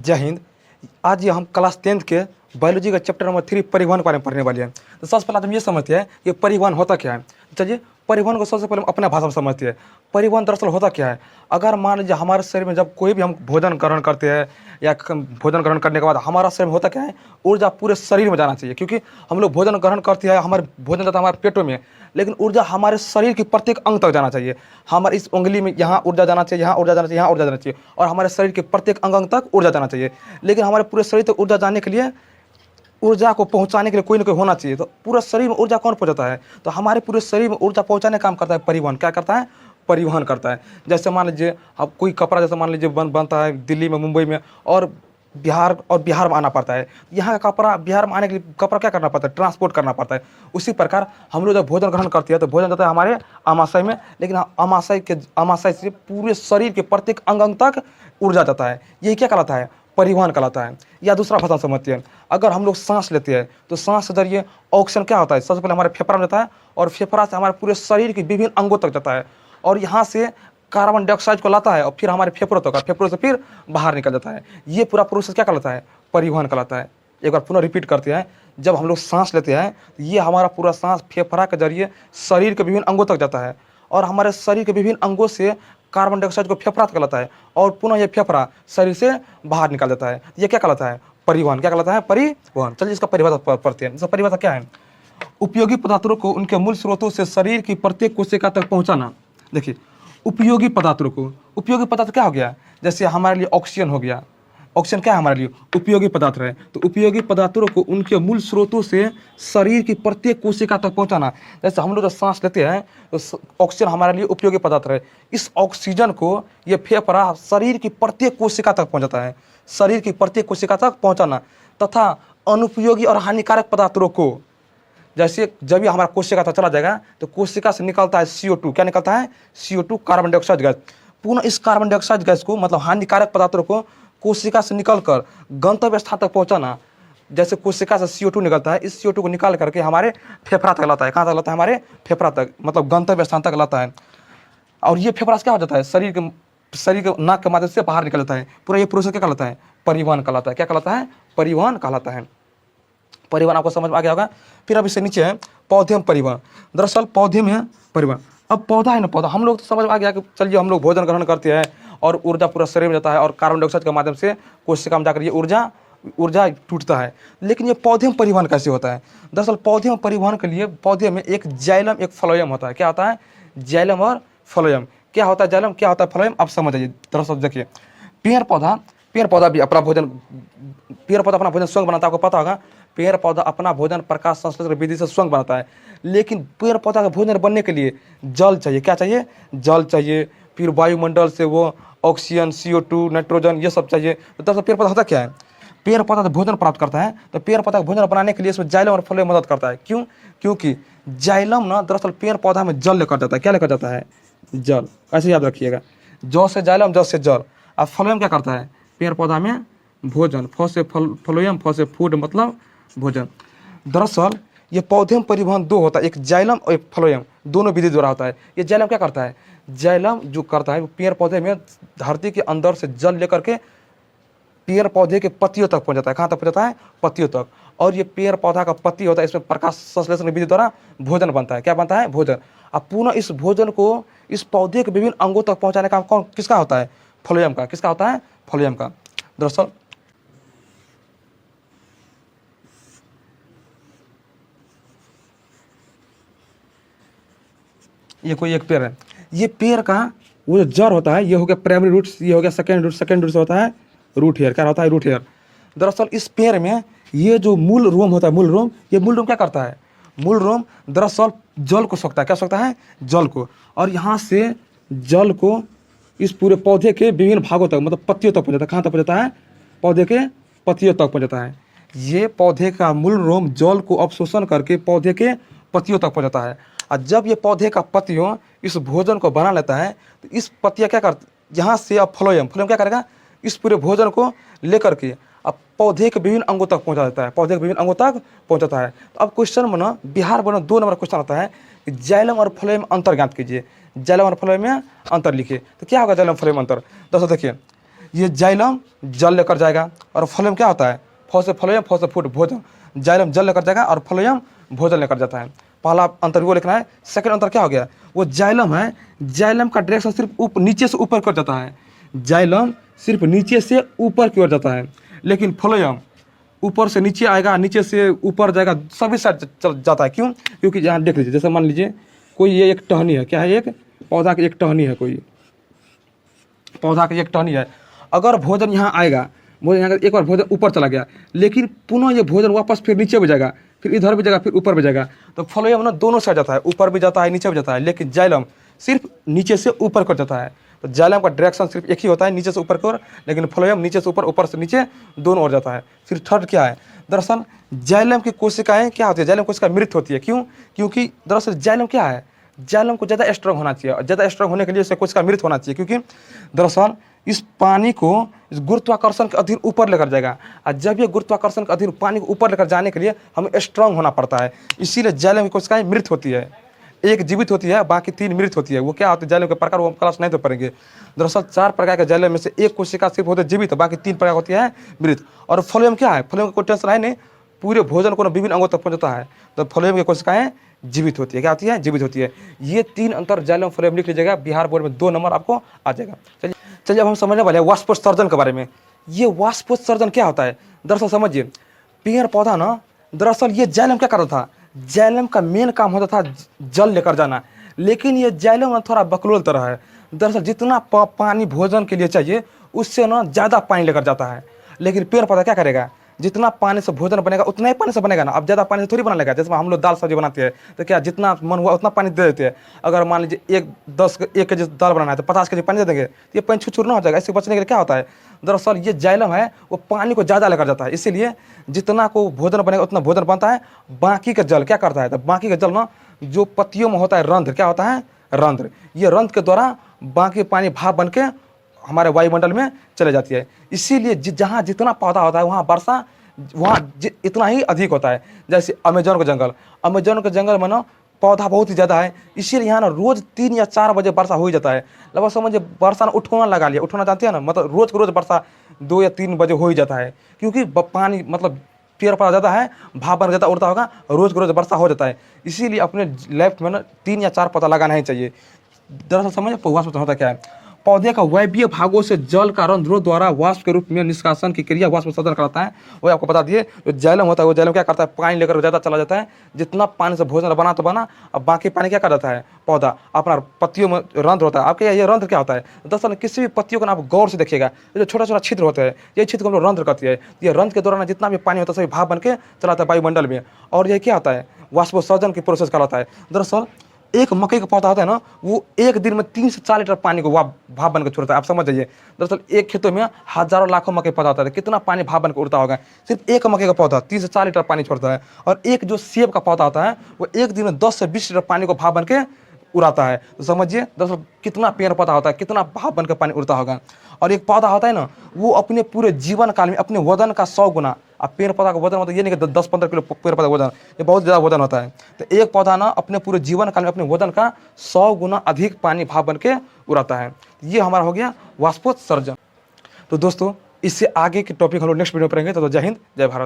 जय हिंद। आज ये हम क्लास 10th के बायोलॉजी का चैप्टर नंबर 3 परिवहन के बारे में पढ़ने वाले हैं। तो सबसे पहले हम ये समझते हैं कि परिवहन होता क्या है। चलिए, परिवहन को सबसे पहले हम अपने भाषा में समझते हैं। परिवहन दरअसल होता क्या है। अगर मान लीजिए हमारे शरीर में जब कोई भी हम भोजन ग्रहण करते हैं या भोजन ग्रहण करने के बाद हमारा शरीर में होता क्या है, ऊर्जा पूरे शरीर में जाना चाहिए। क्योंकि हम लोग भोजन ग्रहण करते हैं, हमारे भोजन जाता है हमारे पेटों में, लेकिन ऊर्जा हमारे शरीर की प्रत्येक अंग तक जाना चाहिए। हमारे इस उंगली में यहाँ ऊर्जा जाना चाहिए, यहाँ ऊर्जा जाना चाहिए, यहाँ ऊर्जा जाना चाहिए, और हमारे शरीर के प्रत्येक अंग तक ऊर्जा जाना चाहिए। लेकिन हमारे पूरे शरीर तक ऊर्जा जाने के लिए, ऊर्जा को पहुंचाने के लिए कोई ना कोई होना चाहिए। तो पूरा शरीर में ऊर्जा कौन पहुंचाता है? तो हमारे पूरे शरीर में ऊर्जा पहुंचाने का काम करता है परिवहन। क्या करता है? परिवहन करता है। जैसे मान लीजिए अब कोई कपड़ा, जैसे मान लीजिए बनता है दिल्ली में, मुंबई में, और बिहार में आना पड़ता है। यहाँ का कपड़ा बिहार में आने के लिए कपड़ा क्या करना पड़ता है? ट्रांसपोर्ट करना पड़ता है। उसी प्रकार हम लोग जब भोजन ग्रहण करते हैं तो भोजन जाता है हमारे आमाशय में, लेकिन आमाशय से पूरे शरीर के प्रत्येक अंग तक ऊर्जा जाता है। यही क्या कहलाता है? परिवहन कहलाता है। या दूसरा भाषा समझते हैं, अगर हम लोग सांस लेते हैं तो सांस के जरिए ऑक्सीजन क्या होता है? सबसे पहले हमारे फेफड़ा में जाता है, और फेफड़ा से हमारे पूरे शरीर के विभिन्न अंगों तक जाता है, और यहाँ से कार्बन डाइऑक्साइड को लाता है और फिर हमारे फेफड़ों तक, फेफड़ों से फिर बाहर निकल जाता है। ये पूरा प्रोसेस क्या कहलाता है? परिवहन कहलाता है। एक बार पुनः रिपीट करते हैं, जब हम लोग सांस लेते हैं तो ये हमारा पूरा सांस फेफड़ा के जरिए शरीर के विभिन्न अंगों तक जाता है, और हमारे शरीर के विभिन्न अंगों से कार्बन डाइऑक्साइड को फेफड़ा तक लाता है, और पुनः ये फेफड़ा शरीर से बाहर निकल जाता है। ये क्या कहलाता है? परिवहन। क्या कहलाता है? परिवहन। चलिए इसका परिभाषा पढ़ते हैं। इसका परिभाषा क्या है? उपयोगी पदार्थों को उनके मूल स्रोतों से शरीर की प्रत्येक कोशिका तक पहुंचाना। देखिए, उपयोगी पदार्थ क्या हो गया? जैसे हमारे लिए ऑक्सीजन हो गया। ऑक्सीजन क्या है हमारे लिए? उपयोगी पदार्थ है। तो उपयोगी पदार्थों को उनके मूल स्रोतों से शरीर की प्रत्येक कोशिका तक पहुंचाना। जैसे हम लोग जब सांस लेते हैं तो ऑक्सीजन हमारे लिए उपयोगी पदार्थ है। इस ऑक्सीजन को ये फेफड़ा शरीर की प्रत्येक कोशिका तक पहुंचाता है। शरीर की प्रत्येक कोशिका तक पहुंचाना। तथा अनुपयोगी और हानिकारक पदार्थों को, जैसे जब भी हमारा कोशिका तक चला जाएगा तो कोशिका से निकलता है CO2। क्या निकलता है? CO2, carbon dioxide gas. पुनः इस कार्बन डाइऑक्साइड गैस को, मतलब हानिकारक पदार्थों को, कोशिका से निकलकर गंतव्य स्थान तक पहुंचाना। जैसे कोशिका से CO2 निकलता है, इस CO2 को निकाल करके हमारे फेफड़ा तक लाता है। कहाँ तक लाता है? हमारे फेफड़ा तक, मतलब गंतव्य स्थान तक लाता है। और ये फेफड़ा से क्या हो जाता है? शरीर के नाक के माध्यम से बाहर निकल जाता है। पूरा ये प्रोसेस क्या कहलाता है? परिवहन कहलाता है। क्या कहलाता है? परिवहन कहलाता है। परिवहन आपको समझ में आ गया होगा। फिर अब इससे नीचे है पौधे में परिवहन। दरअसल पौधे में परिवहन, अब पौधा है ना, पौधा हम लोग तो समझ में आ गया कि चलिए हम लोग भोजन ग्रहण करते हैं और ऊर्जा पूरा शरीर में जाता है, और कार्बन डाइऑक्साइड के माध्यम से कोशिका में जाकर ये ऊर्जा टूटता है। लेकिन ये पौधे में परिवहन कैसे होता है? दरअसल पौधे में परिवहन के लिए पौधे में एक जाइलम, एक फ्लोएम होता है। क्या होता है? जाइलम और फ्लोएम। क्या होता है जाइलम, क्या होता है फ्लोएम? आप समझ जाइए। दरअसल देखिए, पेड़ पौधा भी अपना भोजन स्वयं बनाता है। आपको पता होगा, पेड़ पौधा अपना भोजन प्रकाश संश्लेषण विधि से स्वयं बनाता है। लेकिन पेड़ पौधा का भोजन बनने के लिए जल चाहिए। क्या चाहिए? जल चाहिए। फिर वायुमंडल से वो ऑक्सीजन, CO2, नाइट्रोजन, ये सब चाहिए। तो दरअसल पेड़ पौधा होता क्या है? पेड़ पौधा तो भोजन प्राप्त करता है, तो पेड़ पौधा का भोजन बनाने के लिए इसमें जाइलम और फ्लोएम मदद करता है। क्यों? क्योंकि जाइलम ना दरअसल पेड़ पौधा में जल लेकर जाता है। क्या लेकर जाता है? जल। ऐसे याद रखिएगा, जौ से जाइलम, जल से जल। और फ्लोएम क्या करता है? पेड़ पौधा में भोजन। फ्लोएम, से फूड, मतलब भोजन। दरअसल ये पौधे में परिवहन दो होता है, एक जाइलम और एक फ्लोएम, दोनों विधि द्वारा होता है। ये जाइलम क्या करता है? जाइलम जो करता है, पेड़ पौधे में धरती के अंदर से जल लेकर के पेड़ पौधे के पत्तियों तक पहुंचाता है। कहाँ तक पहुंचाता है? पत्तियों तक। और ये पेड़ पौधा का पत्ती होता है, इसमें प्रकाश संश्लेषण विधि द्वारा भोजन बनता है। क्या बनता है? भोजन। अब पुनः इस भोजन को इस पौधे के विभिन्न अंगों तक पहुंचाने का काम किसका होता है? फ्लोएम का। किसका होता है? फ्लोएम का। दरअसल ये कोई एक पेड़ है, ये पेड़ का वो जो जड़ होता है, ये हो गया प्राइमरी रूट, ये हो गया सेकेंड रूट से होता है रूट हेयर। क्या होता है? Root hair. दरअसल इस पेड़ में ये जो मूल रोम होता है, ये मूल रोम क्या करता है? मूल रोम दरअसल जल को सोखता है। क्या सोखता है? जल को। और यहाँ से जल को इस पूरे पौधे के विभिन्न भागों तक, मतलब पत्तियों तक पहुँचाता है। कहाँ तक पहुँचाता है? पौधे के पत्तियों तक पहुँचाता है। ये पौधे का मूल रोम जल को अवशोषण करके पौधे के पत्तियों तक पहुँचाता है। और जब ये पौधे का पत्तियों इस भोजन को बना लेता है, तो इस पत्तियाँ क्या करती, यहाँ से अब फ्लोएम क्या करेगा? इस पूरे भोजन को लेकर के अब पौधे के विभिन्न अंगों तक पहुँचा देता है, पौधे के विभिन्न अंगों तक पहुँचाता है। तो अब क्वेश्चन में ना बिहार बोर्ड में 2 नंबर क्वेश्चन आता है कि जाइलम और फ्लोएम अंतर ज्ञात कीजिए। जाइलम और फ्लोएम में अंतर लिखिए। तो क्या होगा जाइलम फ्लोएम अंतर? दोस्तों देखिए, ये जाइलम जल लेकर जाएगा और फ्लोएम क्या होता है, फ से फ्लोएम, फ से फूड भोजन। जाइलम जल लेकर जाएगा और फ्लोएम भोजन लेकर जाता है। पहला अंतर वो लिखना है। सेकंड अंतर क्या हो गया, वो जाइलम है, जाइलम का डायरेक्शन सिर्फ नीचे से ऊपर कर जाता है। जाइलम सिर्फ नीचे से ऊपर की ओर जाता है, लेकिन फ्लोएम ऊपर से नीचे आएगा, नीचे से ऊपर जाएगा, सभी साइड चल जाता है। क्यों? क्योंकि यहाँ देख लीजिए, जैसे मान लीजिए कोई ये एक टहनी है, क्या है, एक पौधा की एक टहनी है, कोई पौधा की एक टहनी है। अगर भोजन यहाँ आएगा, भोजन यहाँ एक बार भोजन ऊपर चला गया, लेकिन पुनः ये भोजन वापस फिर नीचे भी जाएगा, फिर इधर भी जाएगा, फिर ऊपर भी जाएगा। तो फ्लोएम ना दोनों साइड जाता है, ऊपर भी जाता है, नीचे भी जाता है, लेकिन जाइलम सिर्फ नीचे से ऊपर कर जाता है। तो जाइलम का डायरेक्शन सिर्फ एक ही होता है, नीचे से ऊपर की ओर, लेकिन फ्लोएम नीचे से ऊपर, ऊपर से नीचे दोनों ओर जाता है। फिर थर्ड क्या है, दरअसल जाइलम की कोशिकाएं क्या होती है, जाइलम कोशिका मृत होती है। क्यों? क्योंकि दरअसल जाइलम क्या है, जाइलम को ज़्यादा स्ट्रांग होना चाहिए, और ज़्यादा स्ट्रांग होने के लिए उसे कोशिका मृत होना चाहिए, क्योंकि दरअसल इस पानी को इस गुरुत्वाकर्षण के अधीन ऊपर लेकर जाएगा, और जब ये गुरुत्वाकर्षण के अधीन पानी को ऊपर लेकर जाने के लिए हमें स्ट्रांग होना पड़ता है। इसीलिए जाइलम की कोशिकाएं मृत होती है, एक जीवित होती है, बाकी 3 मृत होती है। वो क्या होती है जाइलम के प्रकार, वो हम क्लास नहीं तो पढ़ेंगे। दरअसल 4 प्रकार के जाइलम में से एक कोशिका सिर्फ होती है जीवित, बाकी 3 प्रकार होती है मृत। और फ्लोएम क्या है, फ्लोएम का कोई टेंशन है नहीं, पूरे भोजन को विभिन्न अंगों तक पहुंचाता है। तो फ्लोएम की कोशिकाएं जीवित होती है, क्या होती है, जीवित होती है। ये 3 अंतर जाइलम फ्लोएम लिख लीजिएगा, बिहार बोर्ड में 2 नंबर आपको आ जाएगा। चलिए अब हम समझने वाले हैं वाष्पोत्सर्जन के बारे में। ये वाष्पोत्सर्जन क्या होता है, दरअसल समझिए, पेड़ पौधा ना, दरअसल ये जाइलम क्या करता था, जाइलम का मेन काम होता था जल लेकर जाना, लेकिन ये जाइलम ना थोड़ा बकलोल तरह है। दरअसल जितना पानी भोजन के लिए चाहिए उससे ना ज़्यादा पानी लेकर जाता है, लेकिन पेड़ पौधा क्या करेगा, जितना पानी से भोजन बनेगा उतना ही पानी से बनेगा ना। अब ज़्यादा पानी से थोड़ी बना लेगा, जैसे हम लोग दाल सब्जी बनाते हैं तो क्या जितना मन हुआ उतना पानी दे देते हैं। अगर मान लीजिए 1 केजी दाल बनाना है तो 50 केजी पानी दे देंगे, तो ये पानी छुछुर ना हो जाएगा। इससे बचने के लिए क्या होता है, दरअसल ये जाइलम है वो पानी को ज़्यादा लेकर जाता है, इसीलिए जितना को भोजन बनेगा उतना भोजन बनता है। बाकी का जल क्या करता है, तो बाकी का जल ना जो पत्तियों में होता है रंध्र, क्या होता है, रंध्र, ये रंध्र के द्वारा बाकी पानी भाप बन के हमारे वायुमंडल में चले जाती है। इसीलिए जहाँ जितना पौधा होता है वहाँ वर्षा इतना ही अधिक होता है। जैसे अमेजन के जंगल में ना पौधा बहुत ही ज़्यादा है, इसीलिए यहाँ ना रोज़ 3 या 4 बजे वर्षा हो ही जाता है। लगभग समझिए वर्षा ना उठोना लगा लिया, उठोना जानते हैं ना, मतलब रोज़ को रोज़ वर्षा 2 या 3 बजे हो ही जाता है, क्योंकि पानी मतलब पेड़ पौधा ज़्यादा है, भाप बन ज़्यादा उड़ता होगा, रोज़ को रोज़ वर्षा हो जाता है। इसीलिए अपने लेफ्ट में ना 3 या 4 पौधा लगाना ही चाहिए। दरअसल समझिए वाष्प होता क्या है, पौधे का वायवीय भागों से जल का रंध्रों द्वारा वाष्प के रूप में निष्कासन की क्रिया वाष्पोत्सर्जन कराता है। वो आपको बता दिए, जो जाइलम होता है वो जाइलम क्या करता है, पानी लेकर ज़्यादा चला जाता है, जितना पानी से भोजन बना तो बना, अब बाकी पानी क्या कर देता है, पौधा अपना पत्तियों में रंध्र होता है। आपके ये रंध्र क्या होता है, दरअसल किसी भी पत्तियों को आप गौर से देखिएगा, जो छोटा छोटा छिद्र होता है, ये छिद्र को हम लोग रंध्र कहते हैं। ये रंध्र के दौरान जितना भी पानी होता है सभी भाप बन के चलाता है वायुमंडल में, और ये क्या होता है, वाष्पोत्सर्जन की प्रोसेस कहलाता है। दरअसल एक मकई का पौधा होता है ना, वो एक दिन में 3 से 4 लीटर पानी को भाप बन के छोड़ता है। आप समझ जाइए, दरअसल एक खेतों में हजारों लाखों मकई पौधा होता है, कितना पानी भाप बन के उड़ता होगा। सिर्फ एक मकई का पौधा 3 से 4 लीटर पानी छोड़ता है, और एक जो सेब का पौधा होता है वो एक दिन में 10 से 20 लीटर पानी को भाप बन के उड़ाता है। तो समझिए दरअसल कितना पेड़ पौधा होता है, कितना भाप बन के पानी उड़ता होगा। और एक पौधा होता है ना, वो अपने पूरे जीवन काल में अपने वजन का 100 गुना, अब पेड़ पौधा का वजन मतलब ये नहीं कि 10-15 किलो पेड़ पौधा वजन, ये बहुत ज़्यादा वजन होता है। तो एक पौधा ना अपने पूरे जीवन काल में अपने वजन का 100 गुना अधिक पानी भाप बन के उड़ाता है। ये हमारा हो गया वाष्पोत्सर्जन। तो दोस्तों इससे आगे के टॉपिक हम लोग नेक्स्ट वीडियो में पढ़ेंगे। तो जय हिंद, जय भारत।